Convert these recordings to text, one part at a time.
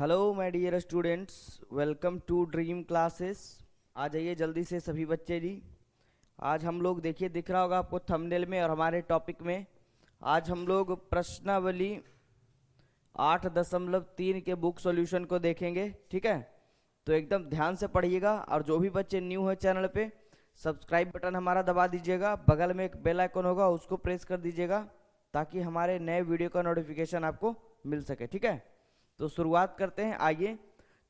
Hello my dear students, welcome to dream classes. आ जाइए जल्दी से सभी बच्चे जी। आज हम लोग देखिए, दिख रहा होगा आपको थंबनेल में और हमारे टॉपिक में। आज हम लोग प्रश्नावली 8.3 के बुक सॉल्यूशन को देखेंगे। ठीक है, तो एकदम ध्यान से पढ़िएगा। और जो भी बच्चे न्यू है चैनल पे, सब्सक्राइब बटन हमारा दबा दीजिएगा। बगल में एक बेल आइकन होगा, उसको प्रेस कर दीजिएगा ताकि हमारे नए वीडियो का नोटिफिकेशन आपको मिल सके। ठीक है, तो शुरुआत करते हैं, आइए।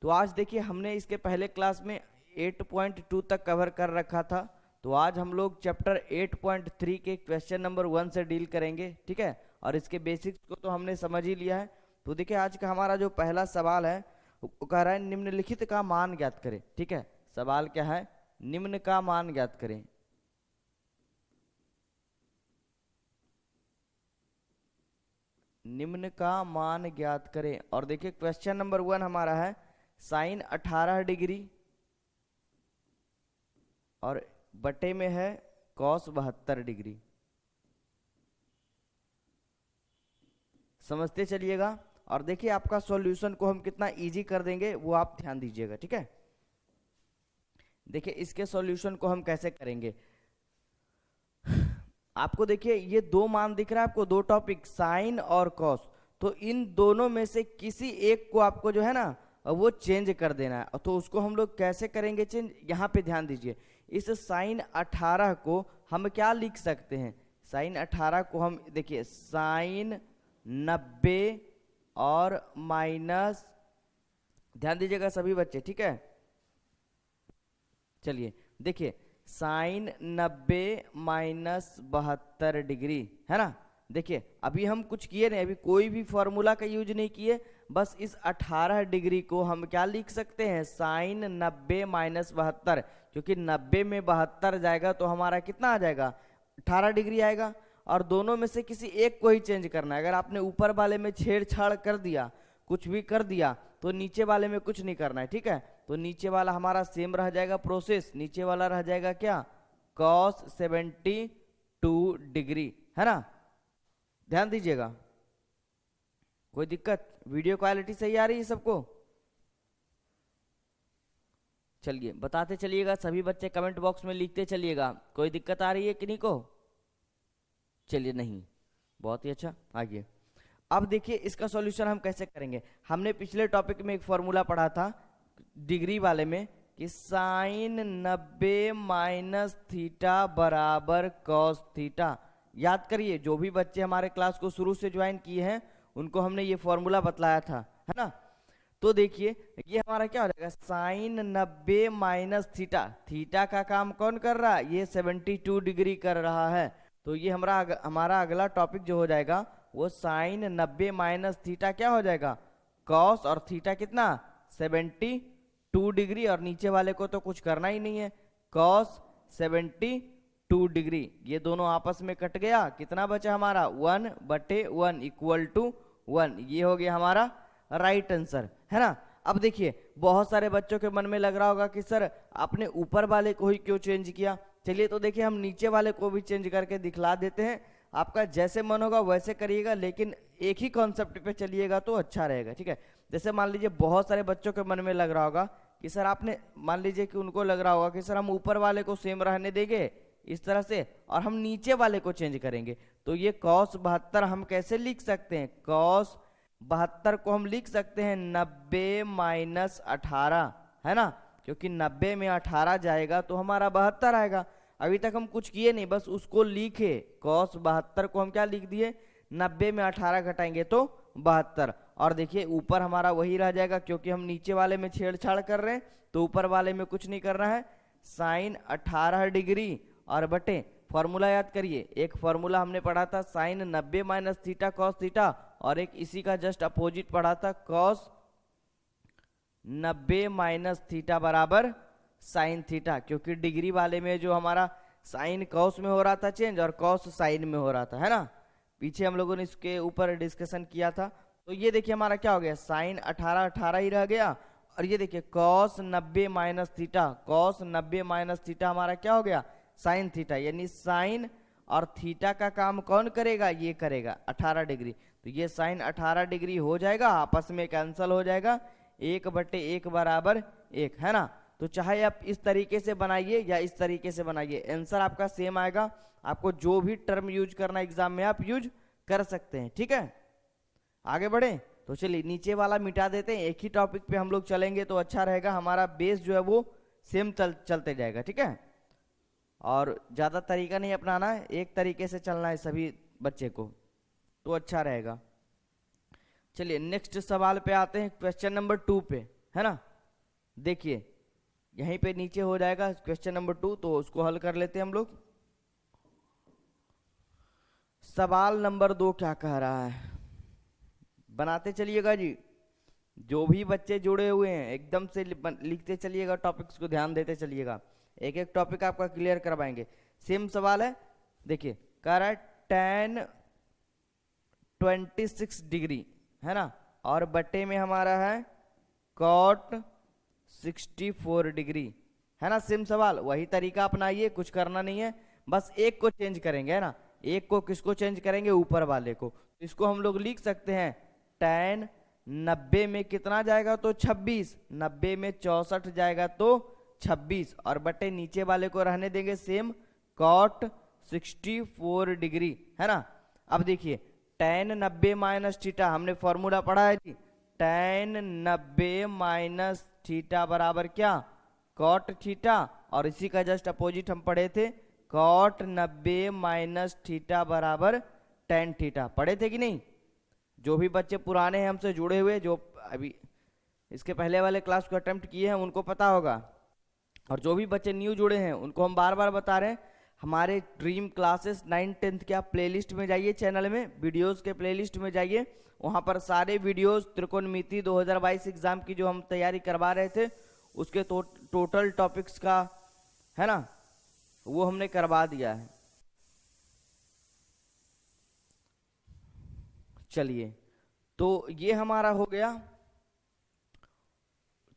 तो आज देखिए, हमने इसके पहले क्लास में 8.2 तक कवर कर रखा था। तो आज हम लोग चैप्टर 8.3 के क्वेश्चन नंबर 1 से डील करेंगे। ठीक है, और इसके बेसिक्स को तो हमने समझ ही लिया है। तो देखिए, आज का हमारा जो पहला सवाल है वो कह रहा है निम्नलिखित का मान ज्ञात करें। ठीक है, सवाल क्या है? निम्न का मान ज्ञात करें। निम्न का मान ज्ञात करें। और देखिए, क्वेश्चन नंबर 1 हमारा है साइन 18 डिग्री और बटे में है कॉस 72 डिग्री। समझते चलिएगा। और देखिए, आपका सॉल्यूशन को हम कितना इजी कर देंगे वो आप ध्यान दीजिएगा। ठीक है, देखिए इसके सॉल्यूशन को हम कैसे करेंगे। आपको देखिए, ये दो मान दिख रहा है आपको, दो टॉपिक साइन और कॉस। तो इन दोनों में से किसी एक को आपको जो है ना वो चेंज कर देना है। तो उसको हम लोग कैसे करेंगे चेंज, यहाँ पे ध्यान दीजिए। इस साइन 18 को हम क्या लिख सकते हैं? साइन 18 को हम देखिए साइन 90 और माइनस, ध्यान दीजिएगा सभी बच्चे। ठीक है, चलिए देखिए, साइन 90 माइनस 72 डिग्री है ना। देखिए अभी हम कुछ किए नहीं, अभी कोई भी फॉर्मूला का यूज नहीं किए। बस इस 18 डिग्री को हम क्या लिख सकते हैं? साइन 90 माइनस 72, क्योंकि 90 में 72 जाएगा तो हमारा कितना आ जाएगा? 18 डिग्री आएगा। और दोनों में से किसी एक को ही चेंज करना है। अगर आपने ऊपर वाले में छेड़छाड़ कर दिया, कुछ भी कर दिया, तो नीचे वाले में कुछ नहीं करना है। ठीक है, तो नीचे वाला हमारा सेम रह जाएगा प्रोसेस। नीचे वाला रह जाएगा क्या? कॉस 72 डिग्री, है ना। ध्यान दीजिएगा, कोई दिक्कत? वीडियो क्वालिटी सही आ रही है सबको? चलिए बताते चलिएगा, सभी बच्चे कमेंट बॉक्स में लिखते चलिएगा कोई दिक्कत आ रही है कि नहीं को। चलिए, नहीं, बहुत ही अच्छा, आगे। अब देखिए इसका सॉल्यूशन हम कैसे करेंगे। हमने पिछले टॉपिक में एक फॉर्मूला पढ़ा था डिग्री वाले में कि साइन 90 माइनस थीटा बराबर कॉस थीटा। याद करिए, जो भी बच्चे हमारे क्लास को शुरू से ज्वाइन किए हैं उनको हमने ये फॉर्मूला बतलाया था, है ना। तो देखिए ये हमारा क्या हो जाएगा? Sign 90 minus theta. थीटा का काम कौन कर रहा है? ये 72 डिग्री कर रहा है। तो ये हमारा अगला टॉपिक जो हो जाएगा वो साइन 90 माइनस थीटा क्या हो जाएगा? कॉस, और थीटा कितना? 72 डिग्री। और नीचे वाले को तो कुछ करना ही नहीं है, कॉस 72 डिग्री। ये दोनों आपस में कट गया, कितना बचा हमारा? 1/1 इक्वल टू 1। ये हो गया हमारा राइट आंसर, है ना। अब देखिए, बहुत सारे बच्चों के मन में लग रहा होगा कि सर आपने ऊपर वाले को ही क्यों चेंज किया। चलिए तो देखिए, हम नीचे वाले को भी चेंज करके दिखला देते हैं। आपका जैसे मन होगा वैसे करिएगा, लेकिन एक ही कॉन्सेप्ट पे चलिएगा तो अच्छा रहेगा। ठीक है, जैसे मान लीजिए बहुत सारे बच्चों के मन में लग रहा होगा कि सर आपने, मान लीजिए कि उनको लग रहा होगा कि सर हम ऊपर वाले को सेम रहने देंगे इस तरह से और हम नीचे वाले को चेंज करेंगे। तो ये कॉस 72 हम कैसे लिख सकते हैं? कॉस 72 को हम लिख सकते हैं 90 माइनस 18, है ना, क्योंकि 90 में 18 जाएगा तो हमारा 72 आएगा। अभी तक हम कुछ किए नहीं, बस उसको लिखे। कॉस 72 को हम क्या लिख दिए? 90 में 18 घटाएंगे तो 72। और देखिए ऊपर हमारा वही रह जाएगा, क्योंकि हम नीचे वाले में छेड़छाड़ कर रहे हैं तो ऊपर वाले में कुछ नहीं करना है। साइन 18 डिग्री और बटे, फॉर्मूला याद करिए, एक फॉर्मूला हमने पढ़ा था sine 90 minus theta cos theta, और एक इसी का जस्ट अपोजिट पढ़ा था कॉस 90 माइनस थीटा बराबर साइन थीटा। क्योंकि डिग्री वाले में जो हमारा साइन कॉस में हो रहा था चेंज और कॉस साइन में हो रहा था, है ना। पीछे हम लोगों ने इसके ऊपर डिस्कशन किया था। तो ये देखिए हमारा क्या हो गया? साइन 18 18 ही रह गया। और ये देखिए cos 90 minus theta, cos 90 minus theta हमारा क्या हो गया? Sine theta. यानी साइन और थीटा का काम कौन करेगा? ये करेगा 18 डिग्री। तो ये साइन 18 डिग्री हो जाएगा, आपस में कैंसल हो जाएगा। 1/1 बराबर 1, है ना। तो चाहे आप इस तरीके से बनाइए या इस तरीके से बनाइए, आंसर आपका सेम आएगा। आपको जो भी टर्म यूज करना एग्जाम में आप यूज कर सकते हैं, ठीक है। आगे बढ़े तो चलिए नीचे वाला मिटा देते हैं, एक ही टॉपिक पे हम लोग चलेंगे तो अच्छा रहेगा, हमारा बेस जो है वो सेम चलते जाएगा, ठीक है। और ज़्यादा तरीका नहीं अपनाना है, एक तरीके से चलना है सभी बच्चे को, तो अच्छा रहेगा। चलिए नेक्स्ट सवाल पे आते हैं, क्वेश्चन नंबर 2 पे, है ना। देखिए यहीं पे नीचे हो जाएगा क्वेश्चन नंबर 2, तो उसको हल कर लेते हैं हम लोग। सवाल नंबर 2 क्या कह रहा है, बनाते चलिएगा जी। जो भी बच्चे जुड़े हुए हैं एकदम से लिखते चलिएगा, टॉपिक्स को ध्यान देते चलिएगा, एक एक टॉपिक आपका क्लियर करवाएंगे। सेम सवाल है, देखिए कह रहा है tan 26 डिग्री, है ना, और बटे में हमारा है cot 64 डिग्री, है ना। सेम सवाल, वही तरीका अपनाइए, कुछ करना नहीं है, बस एक को चेंज करेंगे, है ना। एक को किसको चेंज करेंगे, ऊपर वाले को। इसको हम लोग लिख सकते हैं tan 90 में कितना जाएगा तो 26, 90 में 64 जाएगा तो 26, और बटे नीचे वाले को रहने देंगे सेम cot 64 डिग्री, है ना। अब देखिए tan 90 माइनस थीटा, हमने फॉर्मूला पढ़ा है जी, tan 90 माइनस थीटा बराबर क्या, cot थीटा, और इसी का जस्ट अपोजिट हम पढ़े थे, cot 90 माइनस थीटा बराबर tan थीटा, पढ़े थे कि नहीं। जो भी बच्चे पुराने हैं हमसे जुड़े हुए, जो अभी इसके पहले वाले क्लास को अटेम्प्ट किए हैं उनको पता होगा, और जो भी बच्चे न्यू जुड़े हैं उनको हम बार बार बता रहे हैं, हमारे ड्रीम क्लासेस 9th-10th के आप प्लेलिस्ट में जाइए, चैनल में वीडियोस के प्लेलिस्ट में जाइए, वहाँ पर सारे वीडियोस त्रिकोणमिति 2022 एग्जाम की जो हम तैयारी करवा रहे थे उसके टोटल टॉपिक्स का, है ना, वो हमने करवा दिया है। चलिए तो ये हमारा हो गया।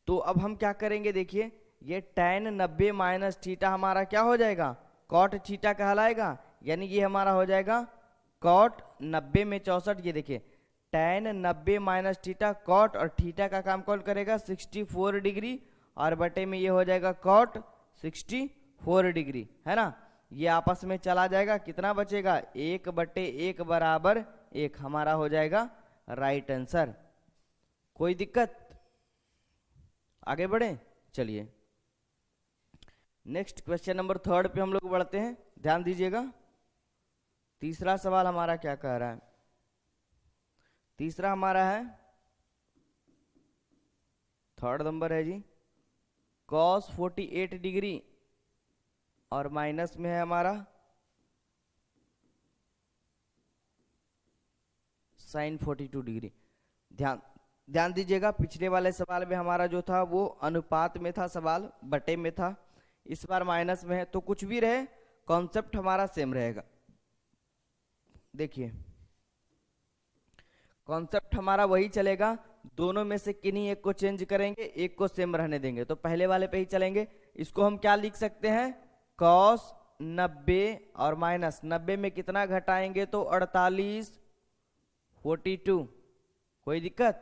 तो अब हम क्या करेंगे, देखिए ये tan 90 माइनस थीटा हमारा क्या हो जाएगा, cot थीटा कहलाएगा, यानी ये हमारा हो जाएगा cot 90 में 64। ये देखिए tan 90 माइनस थीटा, cot और थीटा का काम कौन करेगा 64 डिग्री, और बटे में ये हो जाएगा cot 64 डिग्री, है ना। ये आपस में चला जाएगा, कितना बचेगा 1/1 बराबर 1, हमारा हो जाएगा राइट आंसर। कोई दिक्कत, आगे बढ़े। चलिए नेक्स्ट क्वेश्चन नंबर 3 पे हम लोग बढ़ते हैं, ध्यान दीजिएगा। तीसरा सवाल हमारा क्या कह रहा है, तीसरा हमारा है 3rd नंबर है जी, cos 48 डिग्री और माइनस में है हमारा sin 42 डिग्री। ध्यान दीजिएगा, पिछले वाले सवाल में हमारा जो था वो अनुपात में था, सवाल बटे में था, इस बार माइनस में है, तो कुछ भी रहे कॉन्सेप्ट हमारा सेम रहेगा। देखिए कॉन्सेप्ट हमारा वही चलेगा, दोनों में से किन्हीं एक को चेंज करेंगे, एक को सेम रहने देंगे। तो पहले वाले पे ही चलेंगे, इसको हम क्या लिख सकते हैं, cos 90 और माइनस 90 में कितना घटाएंगे तो 48 42, कोई दिक्कत।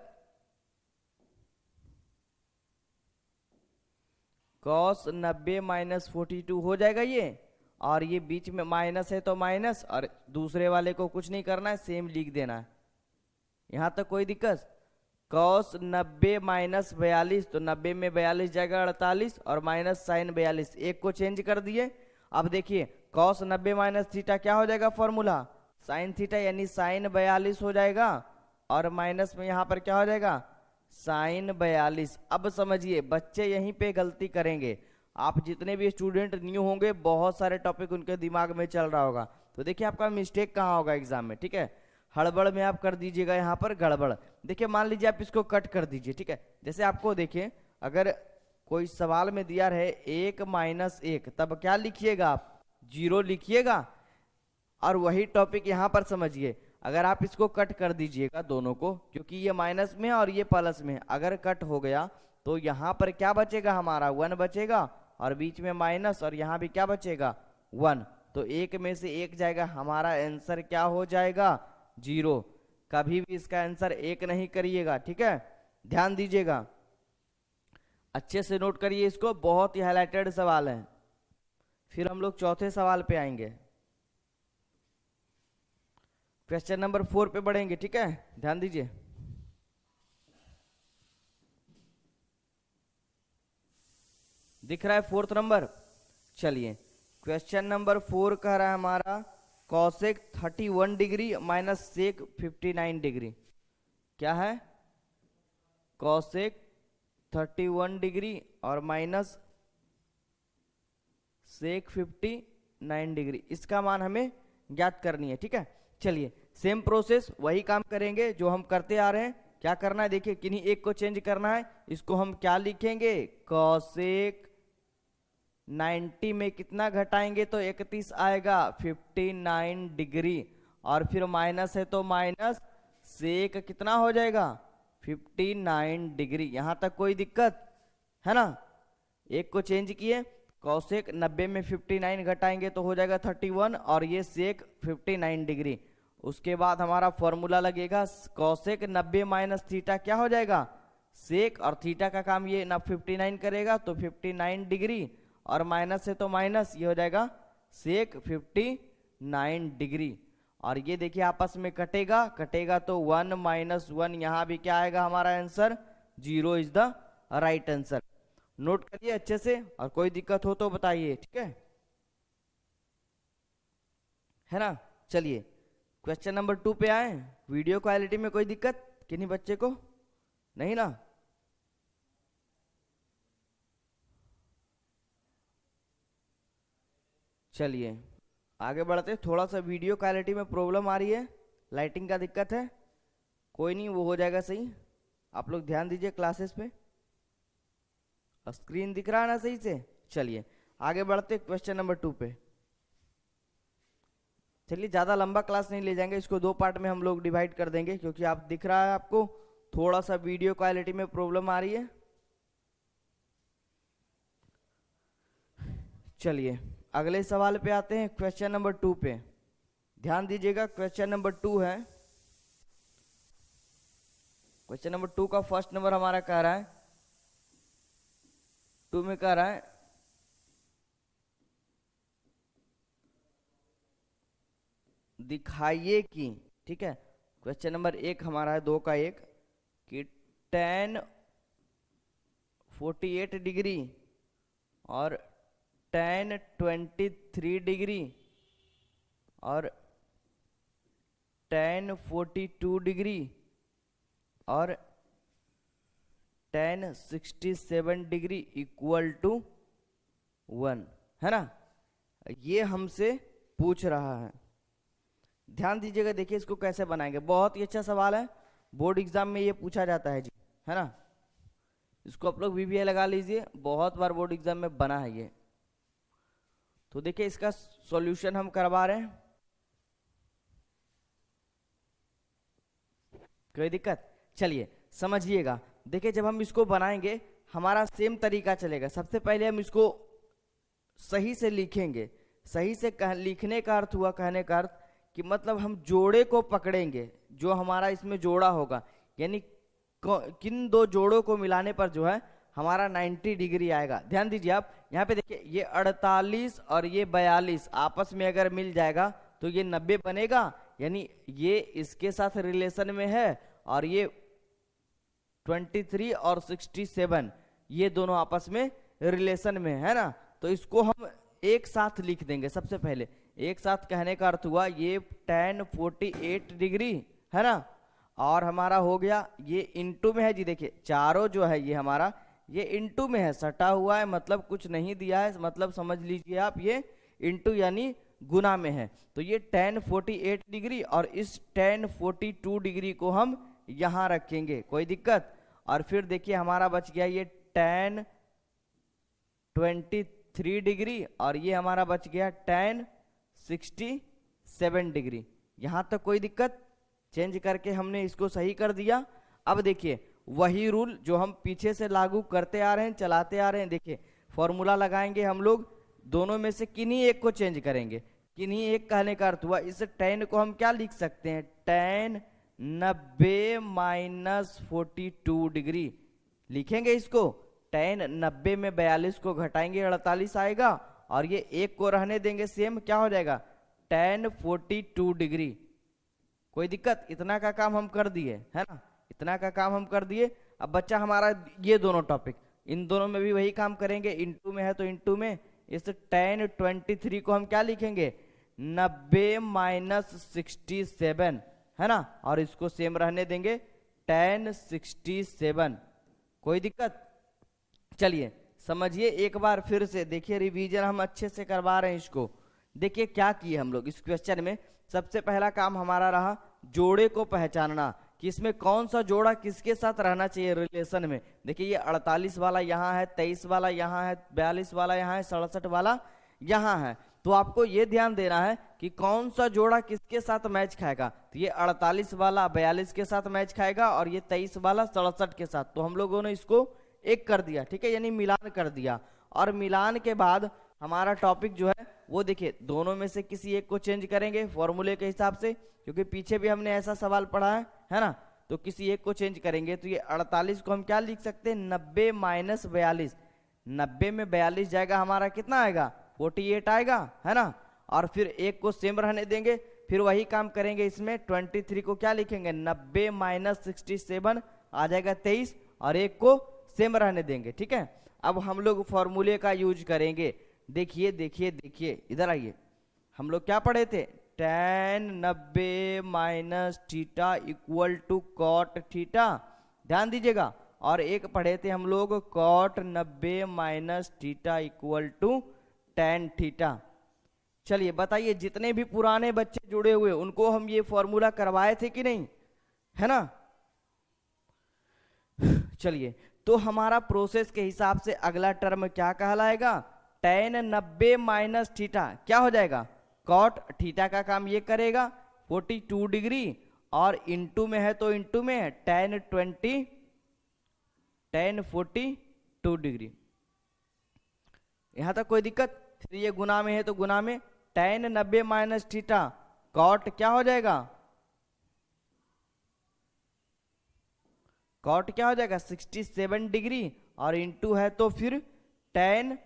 cos 90 माइनस 42 हो जाएगा ये, और ये बीच में माइनस है तो माइनस, और दूसरे वाले को कुछ नहीं करना है, सेम लिख देना है, यहां तक कोई दिक्कत। cos 90 माइनस 42, तो 90 में 42 जाएगा 48, और माइनस साइन 42, एक को चेंज कर दिए। अब देखिए cos 90 माइनस थीटा क्या हो जाएगा फॉर्मूला, साइन थीटा, यानी साइन 42 हो जाएगा, और माइनस में यहाँ पर क्या हो जाएगा साइन 42। अब समझिए बच्चे यहीं पे गलती करेंगे, आप जितने भी स्टूडेंट न्यू होंगे बहुत सारे टॉपिक उनके दिमाग में चल रहा होगा, तो देखिए आपका मिस्टेक कहाँ होगा एग्जाम में, ठीक है। हड़बड़ में आप कर दीजिएगा यहाँ पर गड़बड़। देखिए मान लीजिए आप इसको कट कर दीजिए, ठीक है। जैसे आपको देखिए अगर कोई सवाल में दिया रहे 1 माइनस 1, तब क्या लिखिएगा आप 0 लिखिएगा, और वही टॉपिक यहाँ पर समझिए, अगर आप इसको कट कर दीजिएगा दोनों को, क्योंकि ये माइनस में है और ये प्लस में है, अगर कट हो गया तो यहाँ पर क्या बचेगा हमारा 1 बचेगा, और बीच में माइनस, और यहाँ भी क्या बचेगा 1, तो एक में से एक जाएगा, हमारा आंसर क्या हो जाएगा 0। कभी भी इसका आंसर 1 नहीं करिएगा, ठीक है, ध्यान दीजिएगा। अच्छे से नोट करिए इसको, बहुत ही हाईलाइटेड सवाल है। फिर हम लोग चौथे सवाल पे आएंगे, क्वेश्चन नंबर 4 पे बढ़ेंगे, ठीक है, ध्यान दीजिए। दिख रहा है 4th नंबर? चलिए, क्वेश्चन नंबर 4 कह रहा है हमारा cosec 31 degree minus sec 59 degree. क्या है? कॉसेक 31 डिग्री और माइनस सेक 59 डिग्री, इसका मान हमें ज्ञात करनी है, ठीक है। चलिए, सेम प्रोसेस, वही काम करेंगे जो हम करते आ रहे हैं। क्या करना है, देखिए, किन्हीं एक को चेंज करना है। इसको हम क्या लिखेंगे? कॉसेक 90 में कितना घटाएंगे तो 31 आएगा, 59 डिग्री, और फिर माइनस है तो माइनस सेक कितना हो जाएगा, 59 डिग्री। यहां तक कोई दिक्कत है ना? एक को चेंज किए, कॉसेक 90 में 59 घटाएंगे तो हो जाएगा 31, और ये सेक 59 डिग्री। उसके बाद हमारा फॉर्मूला लगेगा, कॉसेक 90 माइनस थीटा क्या हो जाएगा, सेक, और थीटा का काम ये ना 59 करेगा तो 59 डिग्री, और माइनस है तो माइनस, ये हो जाएगा सेक 59 डिग्री। और ये देखिए आपस में कटेगा, कटेगा तो 1 माइनस 1, यहाँ भी क्या आएगा हमारा answer, 0 is the right answer. Note करिए अच्छे से, और कोई दिक्कत हो तो बताइए, ठीक है ना? चलिए, क्वेश्चन नंबर 2 पे आए। वीडियो क्वालिटी में कोई दिक्कत किन्हीं बच्चे को नहीं ना? चलिए आगे बढ़ते। थोड़ा सा वीडियो क्वालिटी में प्रॉब्लम आ रही है, लाइटिंग का दिक्कत है, कोई नहीं, वो हो जाएगा सही। आप लोग ध्यान दीजिए क्लासेस पे, स्क्रीन दिख रहा है ना सही से? चलिए आगे बढ़ते क्वेश्चन नंबर 2 पे। चलिए, ज़्यादा लंबा क्लास नहीं ले जाएंगे, इसको 2 पार्ट में हम लोग डिवाइड कर देंगे, क्योंकि आप दिख रहा है आपको थोड़ा सा वीडियो क्वालिटी में प्रॉब्लम आ रही है। चलिए अगले सवाल पे आते हैं, क्वेश्चन नंबर 2 पे ध्यान दीजिएगा। क्वेश्चन नंबर 2 है, क्वेश्चन नंबर 2 का फर्स्ट नंबर हमारा कह रहा है, 2 में कह रहा है दिखाइए कि, ठीक है, क्वेश्चन नंबर 1 हमारा है 2 का 1, कि tan 48 डिग्री और tan 23 डिग्री और tan 42 डिग्री और tan 67 डिग्री इक्वल टू 1, है ना? ये हमसे पूछ रहा है। ध्यान दीजिएगा, देखिए इसको कैसे बनाएंगे, बहुत ही अच्छा सवाल है, बोर्ड एग्जाम में ये पूछा जाता है जी, है ना? इसको आप लोग VBA लगा लीजिए, बहुत बार बोर्ड एग्जाम में बना है ये। तो देखिए इसका सॉल्यूशन हम करवा रहे हैं, कोई दिक्कत? चलिए समझिएगा, देखिए जब हम इसको बनाएंगे हमारा सेम तरीका चलेगा। सबसे पहले हम इसको सही से लिखेंगे। सही से लिखने का अर्थ हुआ, कहने का अर्थ कि मतलब हम जोड़े को पकड़ेंगे, जो हमारा इसमें जोड़ा होगा, यानी किन दो जोड़ों को मिलाने पर जो है हमारा 90 डिग्री आएगा। ध्यान दीजिए आप, यहाँ पे देखिए ये 48 और ये 42 आपस में अगर मिल जाएगा तो ये 90 बनेगा, यानी ये इसके साथ रिलेशन में है, और ये 23 और 67 ये दोनों आपस में रिलेशन में है ना। तो इसको हम एक साथ लिख देंगे। सबसे पहले एक साथ कहने का अर्थ हुआ ये tan 48 डिग्री है ना, और हमारा हो गया ये इंटू में है जी। देखिए चारों जो है ये हमारा ये इंटू में है, सटा हुआ है, मतलब कुछ नहीं दिया है, मतलब समझ लीजिए आप ये इंटू यानी गुना में है। तो ये tan 48 डिग्री और इस tan 42 डिग्री को हम यहाँ रखेंगे, कोई दिक्कत? और फिर देखिए हमारा बच गया ये tan 23 डिग्री और ये हमारा बच गया tan 67 डिग्री। यहाँ तक कोई दिक्कत? चेंज करके हमने इसको सही कर दिया। अब देखिए वही रूल जो हम पीछे से लागू करते आ रहे हैं, चलाते आ रहे हैं। देखिए फॉर्मूला लगाएंगे हम लोग, दोनों में से किन्हीं एक को चेंज करेंगे। किन्हीं एक कहने का अर्थ हुआ इस tan को हम क्या लिख सकते हैं, tan 90 माइनस 42 डिग्री लिखेंगे इसको। tan 90 में 42 को घटाएंगे 48 आएगा, और ये एक को रहने देंगे सेम, क्या हो जाएगा tan 42 डिग्री। कोई दिक्कत? इतना का काम हम कर दिए, है ना, इतना का काम हम कर दिए। अब बच्चा हमारा ये दोनों टॉपिक, इन दोनों में भी वही काम करेंगे, इनटू में है तो इनटू में। इस tan 23 को हम क्या लिखेंगे 90 माइनस 67, है ना, और इसको सेम रहने देंगे tan 67। कोई दिक्कत? चलिए समझिए एक बार फिर से, देखिए रिवीजन हम अच्छे से करवा रहे हैं इसको। देखिए क्या किए हम लोग इस क्वेश्चन में। सबसे पहला काम हमारा रहा जोड़े को पहचानना कि इसमें कौन सा जोड़ा किसके साथ रहना चाहिए रिलेशन में। देखिए ये 48 वाला यहाँ है, 23 वाला यहाँ है, 42 वाला यहाँ है, 67 वाला यहाँ है। तो आपको ये ध्यान देना है कि कौन सा जोड़ा किसके साथ मैच खाएगा। तो ये 48 वाला 42 के साथ मैच खाएगा, और ये 23 वाला 67 के साथ। तो हम लोगों ने इसको एक कर दिया, ठीक है, यानी मिलान कर दिया। और मिलान के बाद हमारा टॉपिक जो है वो देखिए दोनों में से किसी एक को चेंज करेंगे फॉर्मूले के हिसाब से, क्योंकि पीछे भी हमने ऐसा सवाल पढ़ा है ना। तो किसी एक को चेंज करेंगे। तो ये 48 को हम क्या लिख सकते हैं 90 माइनस 42। 90 में 42 जाएगा हमारा कितना आएगा 48 आएगा, है ना। और फिर एक को सेम रहने देंगे, फिर वही काम करेंगे इसमें 23 को क्या लिखेंगे 90 माइनस 67 आ जाएगा 23, और एक को सेम रहने देंगे, ठीक है। अब हम लोग फॉर्मूले का यूज करेंगे। देखिए देखिए देखिए इधर आइए, हम लोग क्या पढ़े थे tan 90 minus theta equal to cot theta, ध्यान दीजिएगा। और एक पढ़े थे हम लोग cot 90 minus theta equal to tan theta. चलिए बताइए जितने भी पुराने बच्चे जुड़े हुए उनको हम ये फॉर्मूला करवाए थे कि नहीं, है ना। चलिए तो हमारा प्रोसेस के हिसाब से अगला टर्म क्या कहलाएगा tan 90 माइनस थीटा क्या हो जाएगा कॉट थीटा का काम ये करेगा 42 डिग्री, और इनटू में है तो इनटू में है tan 42 डिग्री। यहां तक कोई दिक्कत? फिर ये गुना में है तो गुना में tan 90 माइनस थीटा कॉट क्या हो जाएगा, कॉट क्या हो जाएगा 67 डिग्री, और इनटू है तो फिर tan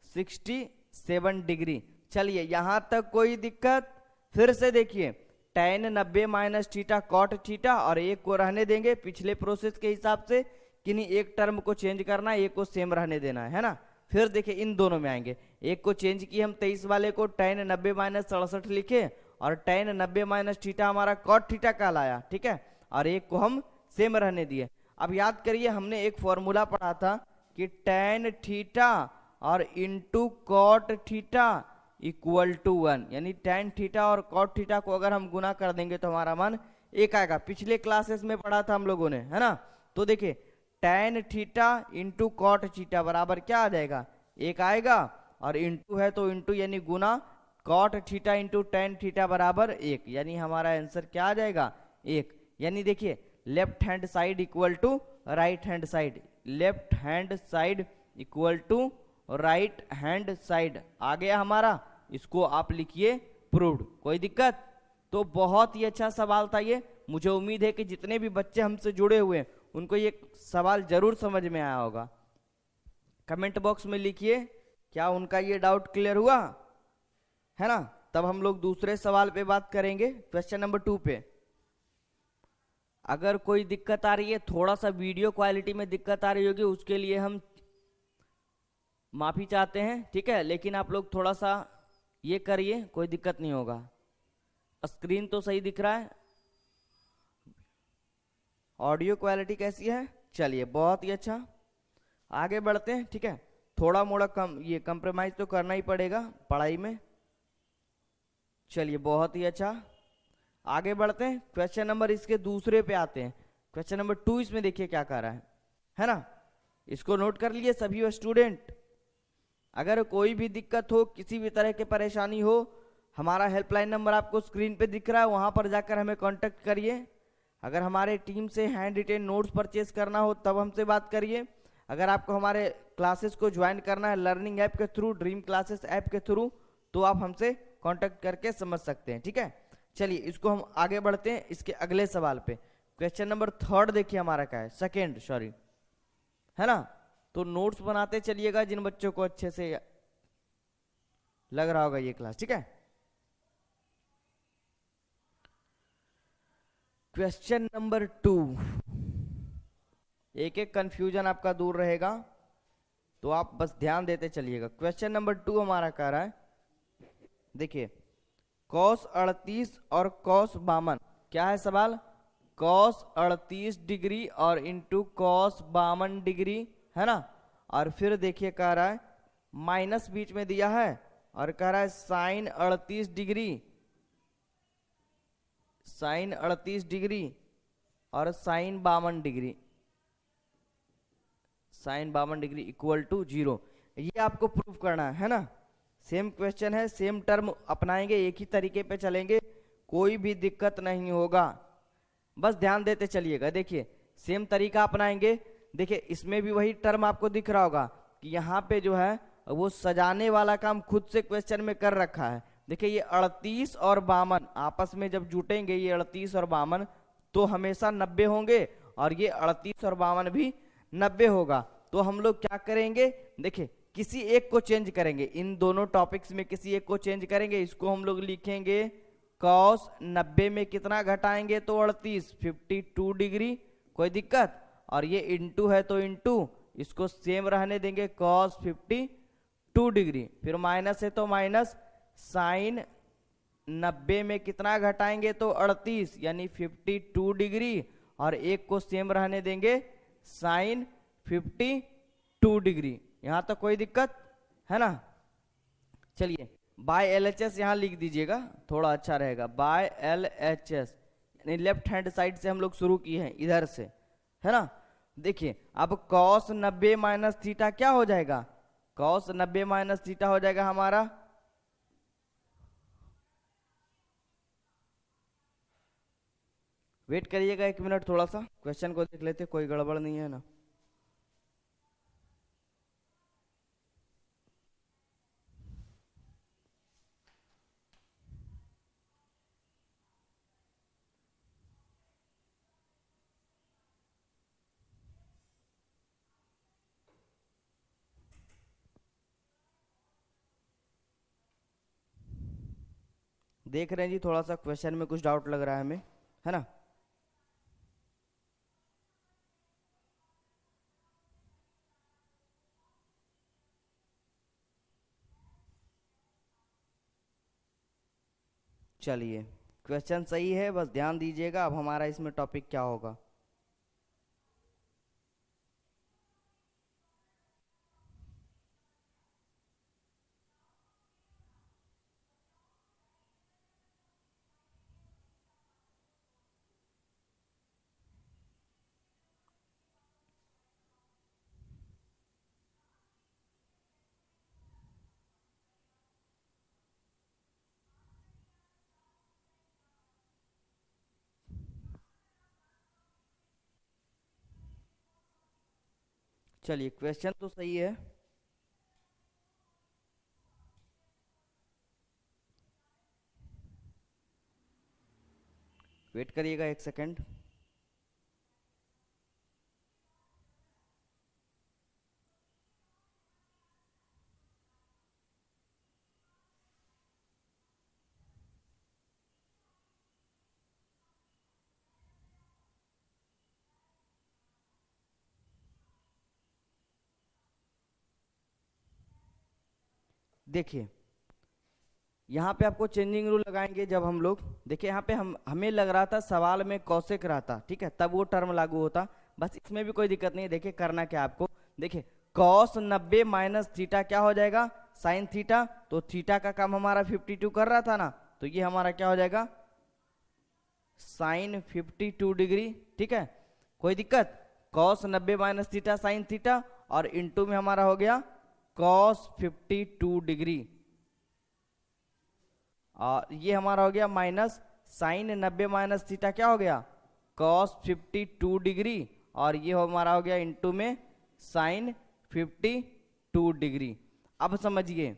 67 डिग्री। चलिए यहां तक कोई दिक्कत? फिर से देखिए tan 90 minus theta cot theta, और एक को रहने देंगे पिछले प्रोसेस के हिसाब से, किन्हीं एक टर्म को चेंज करना है, एक को सेम रहने देना है ना। फिर देखिए इन दोनों में आएंगे, एक को चेंज किए हम 23 वाले को tan 90 माइनस 67 लिखे, और tan 90 माइनस थीटा हमारा कॉट थीटा कहलाया, ठीक है, और एक को हम सेम रहने दिए। अब याद करिए हमने एक फॉर्मूला पढ़ा था कि tan थीटा और into cot theta equal to 1, यानी tan थीटा और कॉट थीटा को अगर हम गुना कर देंगे तो हमारा मान एक आएगा। पिछले क्लासेस में पढ़ा था हम लोगों ने, है ना। तो देखिए tan theta into cot theta बराबर क्या आ जाएगा एक आएगा, और इंटू है तो इंटू यानी गुना cot theta into tan theta बराबर एक, यानी हमारा आंसर क्या आ जाएगा एक। यानी देखिए left hand side equal to right hand side, left hand side equal to right hand side आ गया हमारा। इसको आप लिखिए प्रूव्ड। कोई दिक्कत? तो बहुत ही अच्छा सवाल था ये। मुझे उम्मीद है कि जितने भी बच्चे हमसे जुड़े हुए हैं उनको ये सवाल जरूर समझ में आया होगा। कमेंट बॉक्स में लिखिए क्या उनका ये डाउट क्लियर हुआ, है ना। तब हम लोग दूसरे सवाल पे बात करेंगे, क्वेश्चन नंबर 2 पे। अगर कोई दिक्कत आ रही है, थोड़ा सा वीडियो क्वालिटी में दिक्कत आ रही होगी, उसके लिए हम माफी चाहते हैं, ठीक है। लेकिन आप लोग थोड़ा सा ये करिए, कोई दिक्कत नहीं होगा। स्क्रीन तो सही दिख रहा है, ऑडियो क्वालिटी कैसी है? चलिए बहुत ही अच्छा, आगे बढ़ते हैं, ठीक है। थोड़ा मोड़ा ये कंप्रोमाइज तो करना ही पड़ेगा पढ़ाई में। चलिए बहुत ही अच्छा, आगे बढ़ते हैं। क्वेश्चन नंबर इसके दूसरे पे आते हैं। क्वेश्चन नंबर 2 इसमें देखिए क्या कर रहा है ना। इसको नोट कर लीजिए सभी स्टूडेंट। अगर कोई भी दिक्कत हो, किसी भी तरह की परेशानी हो, हमारा हेल्पलाइन नंबर आपको स्क्रीन पे दिख रहा है, वहां पर जाकर हमें कांटेक्ट करिए। अगर हमारे टीम से हैंड रिटेन नोट्स परचेज करना हो तब हमसे बात करिए। अगर आपको हमारे क्लासेस को ज्वाइन करना है लर्निंग ऐप के थ्रू, ड्रीम क्लासेस ऐप के थ्रू, तो आप हमसे कांटेक्ट करके समझ सकते हैं, ठीक है। चलिए इसको हम आगे बढ़ते हैं इसके अगले सवाल पे। क्वेश्चन नंबर 3 देखिए हमारा क्या है, सेकेंड सॉरी, है ना। तो नोट्स बनाते चलिएगा जिन बच्चों को अच्छे से लग रहा होगा ये क्लास, ठीक है। क्वेश्चन नंबर 2, एक एक कंफ्यूजन आपका दूर रहेगा, तो आप बस ध्यान देते चलिएगा। क्वेश्चन नंबर 2 हमारा कह रहा है, देखिए cos 38 और cos 52, क्या है सवाल, cos 38 डिग्री और इंटू cos 52 डिग्री, है ना। और फिर देखिए कह रहा है माइनस बीच में दिया है और कह रहा है साइन 38 डिग्री, साइन 38 डिग्री और sine 52 degree, sine 52 degree equal to 0। ये आपको प्रूव करना है ना। सेम क्वेश्चन है, सेम टर्म अपनाएंगे, एक ही तरीके पे चलेंगे, कोई भी दिक्कत नहीं होगा, बस ध्यान देते चलिएगा। देखिए सेम तरीका अपनाएंगे। देखिए इसमें भी वही टर्म आपको दिख रहा होगा कि यहाँ पे जो है वो सजाने वाला काम खुद से क्वेश्चन में कर रखा है। देखिए ये 38 और 52 आपस में जब जुटेंगे, ये 38 और 52 तो हमेशा 90 होंगे, और ये 38 और 52 भी 90 होगा। तो हम लोग क्या करेंगे, देखिए किसी एक को चेंज करेंगे, इन दोनों टॉपिक्स में किसी एक को चेंज करेंगे। इसको हम लोग लिखेंगे cos 90 में कितना घटाएंगे तो 38, 52 डिग्री, कोई दिक्कत। और ये इंटू है तो इंटू, इसको सेम रहने देंगे cos 52 डिग्री। फिर माइनस है तो माइनस, साइन 90 में कितना घटाएंगे तो 38 यानी 52 डिग्री, और एक को सेम रहने देंगे साइन 52 डिग्री। यहां तक कोई दिक्कत है ना। चलिए बाय LHS यहाँ लिख दीजिएगा, थोड़ा अच्छा रहेगा, बाय LHS यानी लेफ्ट हैंड साइड से हम लोग शुरू किए हैं, इधर से, है ना। देखिए अब cos 90 माइनस थीटा क्या हो जाएगा, cos 90 माइनस थीटा हो जाएगा हमारा, वेट करिएगा 1 मिनट, थोड़ा सा क्वेश्चन को देख लेते, कोई गड़बड़ नहीं है ना। देख रहे हैं जी, थोड़ा सा क्वेश्चन में कुछ डाउट लग रहा है हमें, है ना। चलिए क्वेश्चन सही है, बस ध्यान दीजिएगा। अब हमारा इसमें टॉपिक क्या होगा, चलिए क्वेश्चन तो सही है, वेट करिएगा 1 सेकंड। देखिए यहाँ पे आपको चेंजिंग रूल लगाएंगे जब हम लोग, देखिए यहाँ पे हमें लग रहा था सवाल में कौशिक रहता, ठीक है, तब वो टर्म लागू होता, बस इसमें भी कोई दिक्कत नहीं है। देखिए करना क्या आपको, देखिए cos 90 माइनस थीटा क्या हो जाएगा, साइन थीटा, तो थीटा का काम हमारा 52 कर रहा था ना, तो ये हमारा क्या हो जाएगा साइन 52 डिग्री, ठीक है, कोई दिक्कत। cos 90 minus theta sine theta, और इंटू में हमारा हो गया cos 52 डिग्री, और ये हमारा हो गया माइनस साइन 90 माइनस थीटा क्या हो गया cos 52 डिग्री, और ये हमारा हो गया इंटू में साइन 52 डिग्री। अब समझिए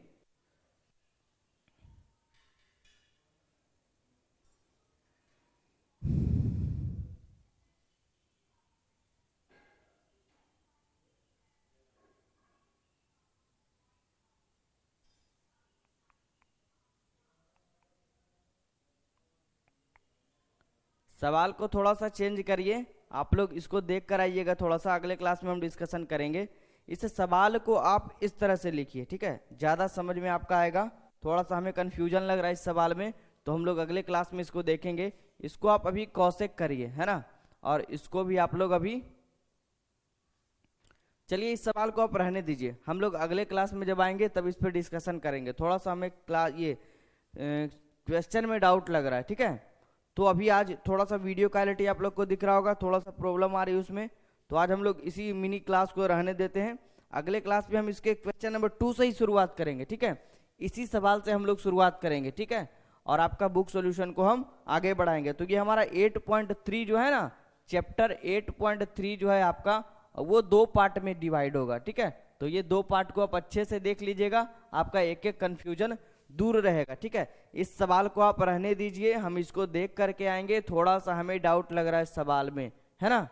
सवाल को थोड़ा सा चेंज करिए, आप लोग इसको देख कर आइएगा, थोड़ा सा अगले क्लास में हम डिस्कशन करेंगे। इस सवाल को आप इस तरह से लिखिए, ठीक है, ज़्यादा समझ में आपका आएगा। थोड़ा सा हमें कन्फ्यूजन लग रहा है इस सवाल में, तो हम लोग अगले क्लास में इसको देखेंगे। इसको आप अभी कॉसेक करिए, है ना, और इसको भी आप लोग अभी, चलिए इस सवाल को आप रहने दीजिए, हम लोग अगले क्लास में जब आएंगे तब इस पर डिस्कशन करेंगे। थोड़ा सा हमें क्लास ये क्वेश्चन में डाउट लग रहा है, ठीक है। तो अभी आज थोड़ा सा वीडियो क्वालिटी आप लोग को दिख रहा होगा, थोड़ा सा प्रॉब्लम आ रही है उसमें, तो आज हम लोग इसी मिनी क्लास को रहने देते हैं। अगले क्लास में हम इसके क्वेश्चन नंबर 2 से ही शुरुआत करेंगे, ठीक है, इसी सवाल से हम लोग शुरुआत करेंगे, ठीक है, और आपका बुक सॉल्यूशन को हम आगे बढ़ाएंगे। तो ये हमारा 8.3 जो है ना, चैप्टर 8.3 जो है आपका, वो 2 पार्ट में डिवाइड होगा, ठीक है। तो ये 2 पार्ट को आप अच्छे से देख लीजिएगा, आपका एक एक कंफ्यूजन दूर रहेगा, ठीक है। इस सवाल को आप रहने दीजिए, हम इसको देख करके आएंगे, थोड़ा सा हमें डाउट लग रहा है इस सवाल में, है ना,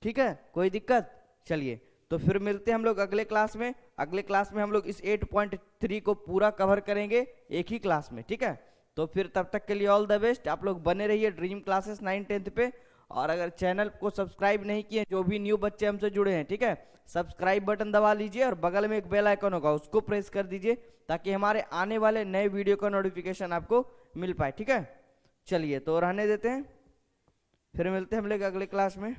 ठीक है, कोई दिक्कत। चलिए तो फिर मिलते हैं हम लोग अगले क्लास में। अगले क्लास में हम लोग इस 8.3 को पूरा कवर करेंगे एक ही क्लास में, ठीक है। तो फिर तब तक के लिए ऑल द बेस्ट, आप लोग बने रहिए ड्रीम क्लासेस 9-10 पे। और अगर चैनल को सब्सक्राइब नहीं किए, जो भी न्यू बच्चे हमसे जुड़े हैं, ठीक है, सब्सक्राइब बटन दबा लीजिए और बगल में एक बेल आइकन होगा, उसको प्रेस कर दीजिए, ताकि हमारे आने वाले नए वीडियो का नोटिफिकेशन आपको मिल पाए, ठीक है। चलिए तो रहने देते हैं, फिर मिलते हैं हम लोग अगले क्लास में।